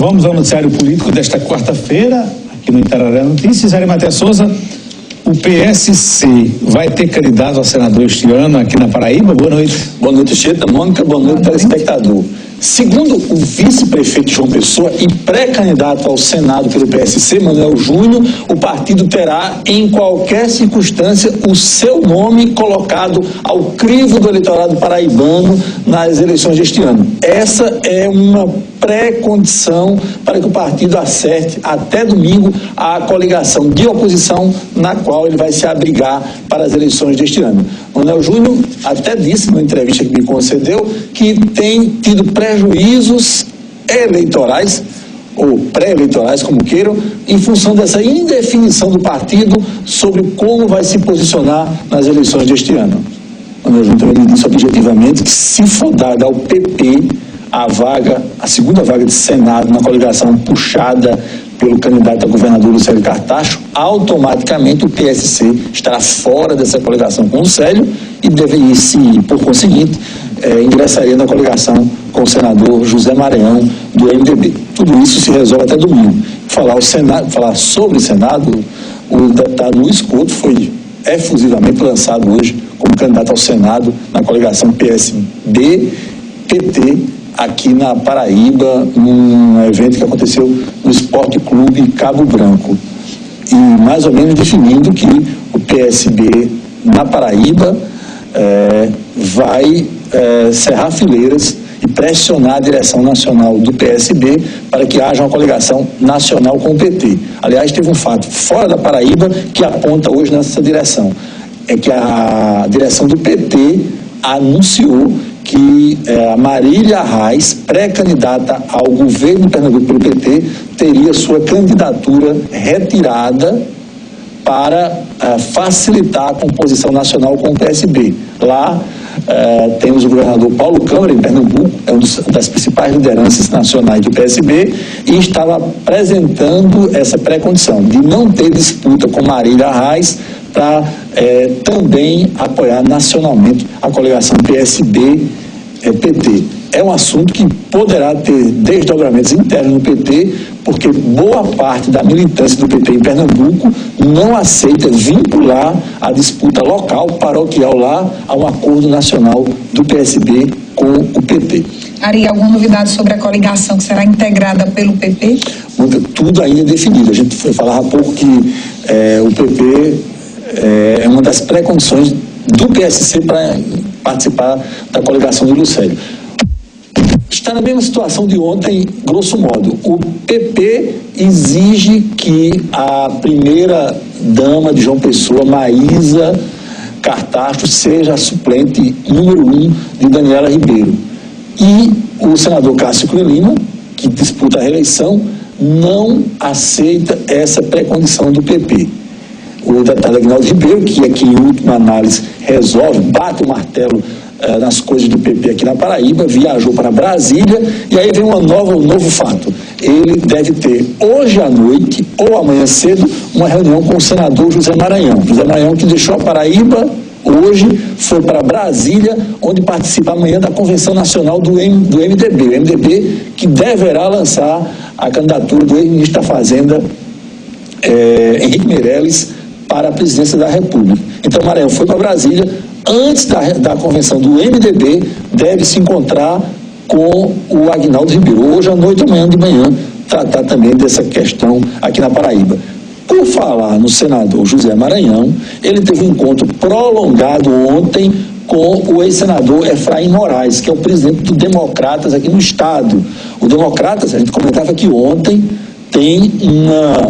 Vamos ao noticiário político desta quarta-feira, aqui no Itararé Notícias. Arimatea Souza, o PSC vai ter candidato a senador este ano aqui na Paraíba? Boa noite. Boa noite, Cheta, Mônica, boa noite, telespectador. Segundo o vice-prefeito João Pessoa e pré-candidato ao Senado pelo PSC, Manuel Júnior, o partido terá, em qualquer circunstância, o seu nome colocado ao crivo do eleitorado paraibano nas eleições deste ano. Essa é uma pré-condição para que o partido acerte até domingo a coligação de oposição na qual ele vai se abrigar para as eleições deste ano. Manuel Júnior até disse, numa entrevista que me concedeu, que tem tido prejuízos eleitorais, ou pré-eleitorais, como queiram, em função dessa indefinição do partido sobre como vai se posicionar nas eleições deste ano. Manuel Júnior também disse objetivamente que, se for dada ao PP a segunda vaga de Senado na coligação puxada pelo candidato a governador Lucélio Cartacho, automaticamente o PSC estará fora dessa coligação com o Célio e deveria, por conseguinte, ingressaria na coligação com o senador José Maranhão, do MDB. Tudo isso se resolve até domingo. Falar sobre o Senado, o deputado Luiz Couto foi efusivamente lançado hoje como candidato ao Senado na coligação PSB-PT, aqui na Paraíba, num evento que aconteceu no Esporte Clube Cabo Branco. E mais ou menos definindo que o PSB na Paraíba vai cerrar fileiras e pressionar a direção nacional do PSB para que haja uma coligação nacional com o PT. Aliás, teve um fato fora da Paraíba que aponta hoje nessa direção. É que a direção do PT anunciou que a Marília Reis, pré-candidata ao governo de Pernambuco pelo PT, teria sua candidatura retirada para facilitar a composição nacional com o PSB. Lá temos o governador Paulo Câmara, em Pernambuco, é uma das principais lideranças nacionais do PSB, e estava apresentando essa pré-condição de não ter disputa com Marília Reis para também apoiar nacionalmente a coligação PSB-PT. É um assunto que poderá ter desdobramentos internos no PT, porque boa parte da militância do PT em Pernambuco não aceita vincular a disputa local, paroquial lá, a um acordo nacional do PSB com o PT. Ari, alguma novidade sobre a coligação que será integrada pelo PP? Tudo ainda é definido. A gente falava há pouco que o PP é uma das pré-condições do PSC para participar da coligação do Lucélio. Está na mesma situação de ontem, grosso modo. O PP exige que a primeira-dama de João Pessoa, Maísa Cartacho, seja a suplente número 1 de Daniela Ribeiro. E o senador Cássio Cunha Lima, que disputa a reeleição, não aceita essa pré-condição do PP. O deputado Aguinaldo Ribeiro, que aqui em última análise resolve, bate o martelo nas coisas do PP aqui na Paraíba, viajou para Brasília, e aí vem um novo fato. Ele deve ter hoje à noite ou amanhã cedo uma reunião com o senador José Maranhão. José Maranhão, que deixou a Paraíba hoje, foi para Brasília, onde participa amanhã da Convenção Nacional do MDB. O MDB que deverá lançar a candidatura do ex-ministro da Fazenda, Henrique Meirelles, para a presidência da República. Então, Maranhão foi para Brasília, antes da convenção do MDB, deve se encontrar com o Aguinaldo Ribeiro, hoje à noite ou amanhã de manhã, tratar também dessa questão aqui na Paraíba. Por falar no senador José Maranhão, ele teve um encontro prolongado ontem com o ex-senador Efraim Moraes, que é o presidente do Democratas aqui no estado. O Democratas, a gente comentava aqui ontem, tem um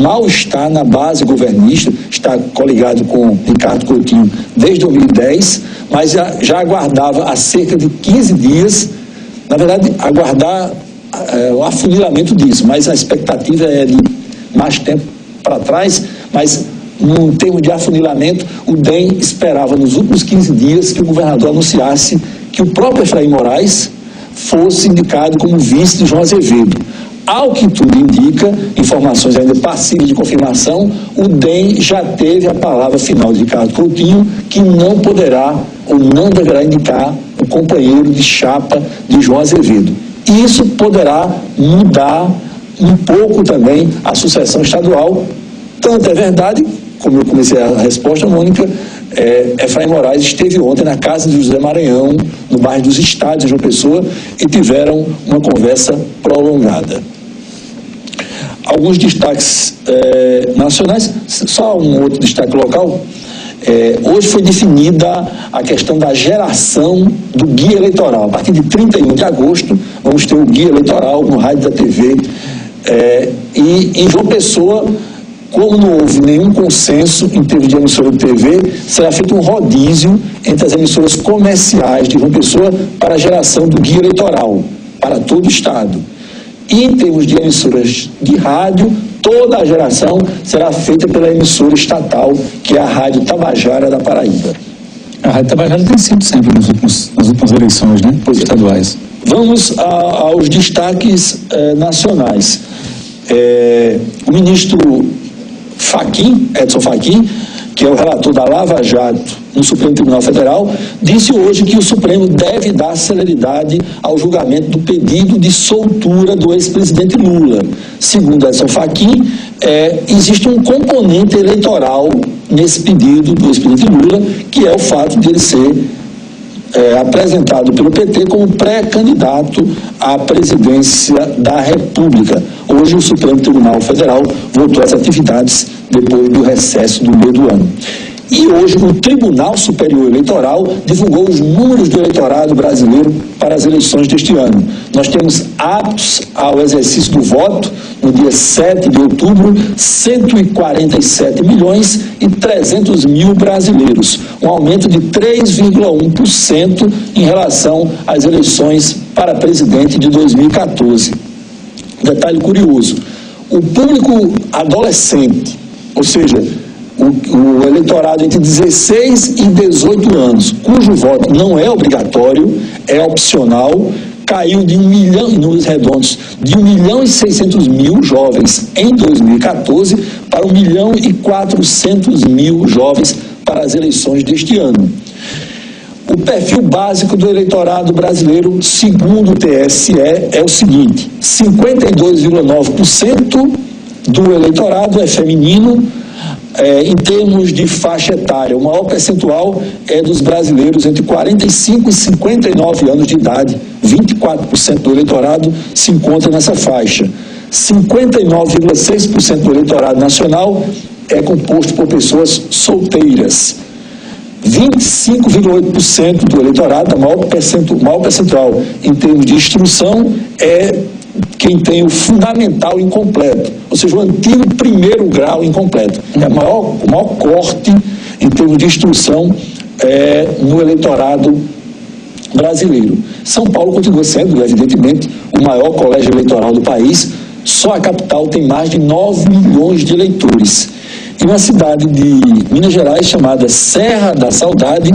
mal-estar na base governista, está coligado com Ricardo Coutinho desde 2010, mas já aguardava há cerca de 15 dias, na verdade, aguardar o afunilamento disso, mas a expectativa é de mais tempo para trás, mas num termo de afunilamento, o DEM esperava nos últimos 15 dias que o governador anunciasse que o próprio Efraim Moraes fosse indicado como vice de João Azevedo. Ao que tudo indica, informações ainda passíveis de confirmação, o DEM já teve a palavra final de Ricardo Coutinho, que não poderá ou não deverá indicar o companheiro de chapa de João Azevedo. E isso poderá mudar um pouco também a sucessão estadual. Tanto é verdade, como eu comecei a resposta, Mônica, Efraim Moraes esteve ontem na casa de José Maranhão, no bairro dos Estádios, em João Pessoa, e tiveram uma conversa prolongada. Alguns destaques nacionais, só um outro destaque local. Hoje foi definida a questão da geração do guia eleitoral. A partir de 31 de agosto, vamos ter o guia eleitoral no rádio da TV. E em João Pessoa, como não houve nenhum consenso em termos de emissora de TV, será feito um rodízio entre as emissoras comerciais de João Pessoa para a geração do guia eleitoral para todo o estado. E em termos de emissoras de rádio, toda a geração será feita pela emissora estatal, que é a Rádio Tabajara da Paraíba. A Rádio Tabajara tem sido sempre nas últimas eleições, né? Estaduais. Vamos aos destaques nacionais. O ministro Edson Fachin, que é o relator da Lava Jato no Supremo Tribunal Federal, disse hoje que o Supremo deve dar celeridade ao julgamento do pedido de soltura do ex-presidente Lula. Segundo Edson Fachin, existe um componente eleitoral nesse pedido do ex-presidente Lula, que é o fato de ele ser apresentado pelo PT como pré-candidato à presidência da República. Hoje o Supremo Tribunal Federal voltou às atividades depois do recesso do meio do ano. E hoje o Tribunal Superior Eleitoral divulgou os números do eleitorado brasileiro para as eleições deste ano. Nós temos aptos ao exercício do voto no dia 7 de outubro, 147 milhões e 300 mil brasileiros, um aumento de 3,1% em relação às eleições para presidente de 2014. Detalhe curioso, o público adolescente, ou seja, o eleitorado entre 16 e 18 anos, cujo voto não é obrigatório, é opcional, caiu de 1 milhão, em números redondos, de 1 milhão e 600 mil jovens em 2014 para 1 milhão e 400 mil jovens para as eleições deste ano. O perfil básico do eleitorado brasileiro, segundo o TSE, é o seguinte: 52,9% do eleitorado é feminino. Em termos de faixa etária, o maior percentual é dos brasileiros entre 45 e 59 anos de idade. 24% do eleitorado se encontra nessa faixa. 59,6% do eleitorado nacional é composto por pessoas solteiras. 25,8% do eleitorado, o maior percentual em termos de instrução, é quem tem o fundamental incompleto, ou seja, o antigo primeiro grau incompleto. É o maior corte em termos de instrução no eleitorado brasileiro. São Paulo continua sendo, evidentemente, o maior colégio eleitoral do país. Só a capital tem mais de 9 milhões de eleitores. E uma cidade de Minas Gerais chamada Serra da Saudade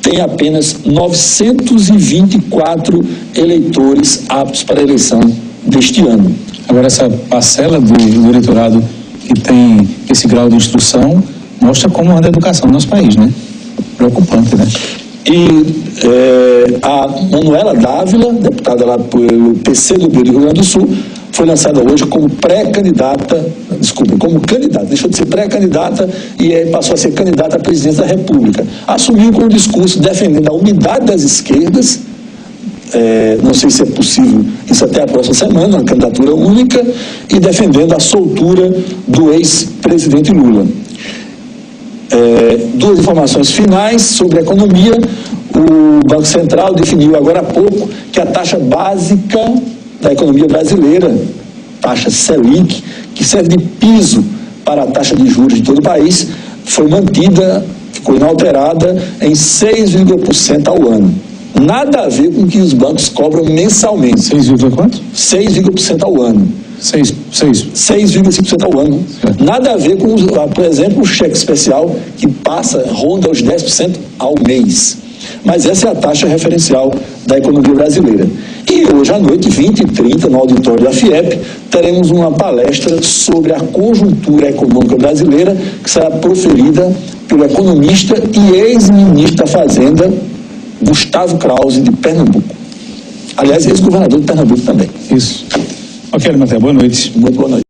tem apenas 924 eleitores aptos para a eleição deste ano. Agora, essa parcela do eleitorado que tem esse grau de instrução mostra como anda a educação no nosso país, né? Preocupante, né? E a Manuela Dávila, deputada lá pelo PCdoB do Rio Grande do Sul, foi lançada hoje como como candidata, deixou de ser pré-candidata e passou a ser candidata à presidência da República. Assumiu com um discurso defendendo a unidade das esquerdas. Não sei se é possível isso até a próxima semana, uma candidatura única, e defendendo a soltura do ex-presidente Lula. Duas informações finais sobre a economia. O Banco Central definiu agora há pouco que a taxa básica da economia brasileira, taxa Selic, que serve de piso para a taxa de juros de todo o país, foi mantida, ficou inalterada em 6,% ao ano. Nada a ver com o que os bancos cobram mensalmente. 6,5 quanto? 6,5% ao ano. 6,5% ao ano. Nada a ver com, por exemplo, o cheque especial, que ronda os 10% ao mês. Mas essa é a taxa referencial da economia brasileira. E hoje à noite, 20h30, no auditório da FIEP, teremos uma palestra sobre a conjuntura econômica brasileira, que será proferida pelo economista e ex-ministro da Fazenda, Gustavo Krause, de Pernambuco. Aliás, ex-governador de Pernambuco também. Isso. Ok, Arimatea, boa noite. Muito boa noite.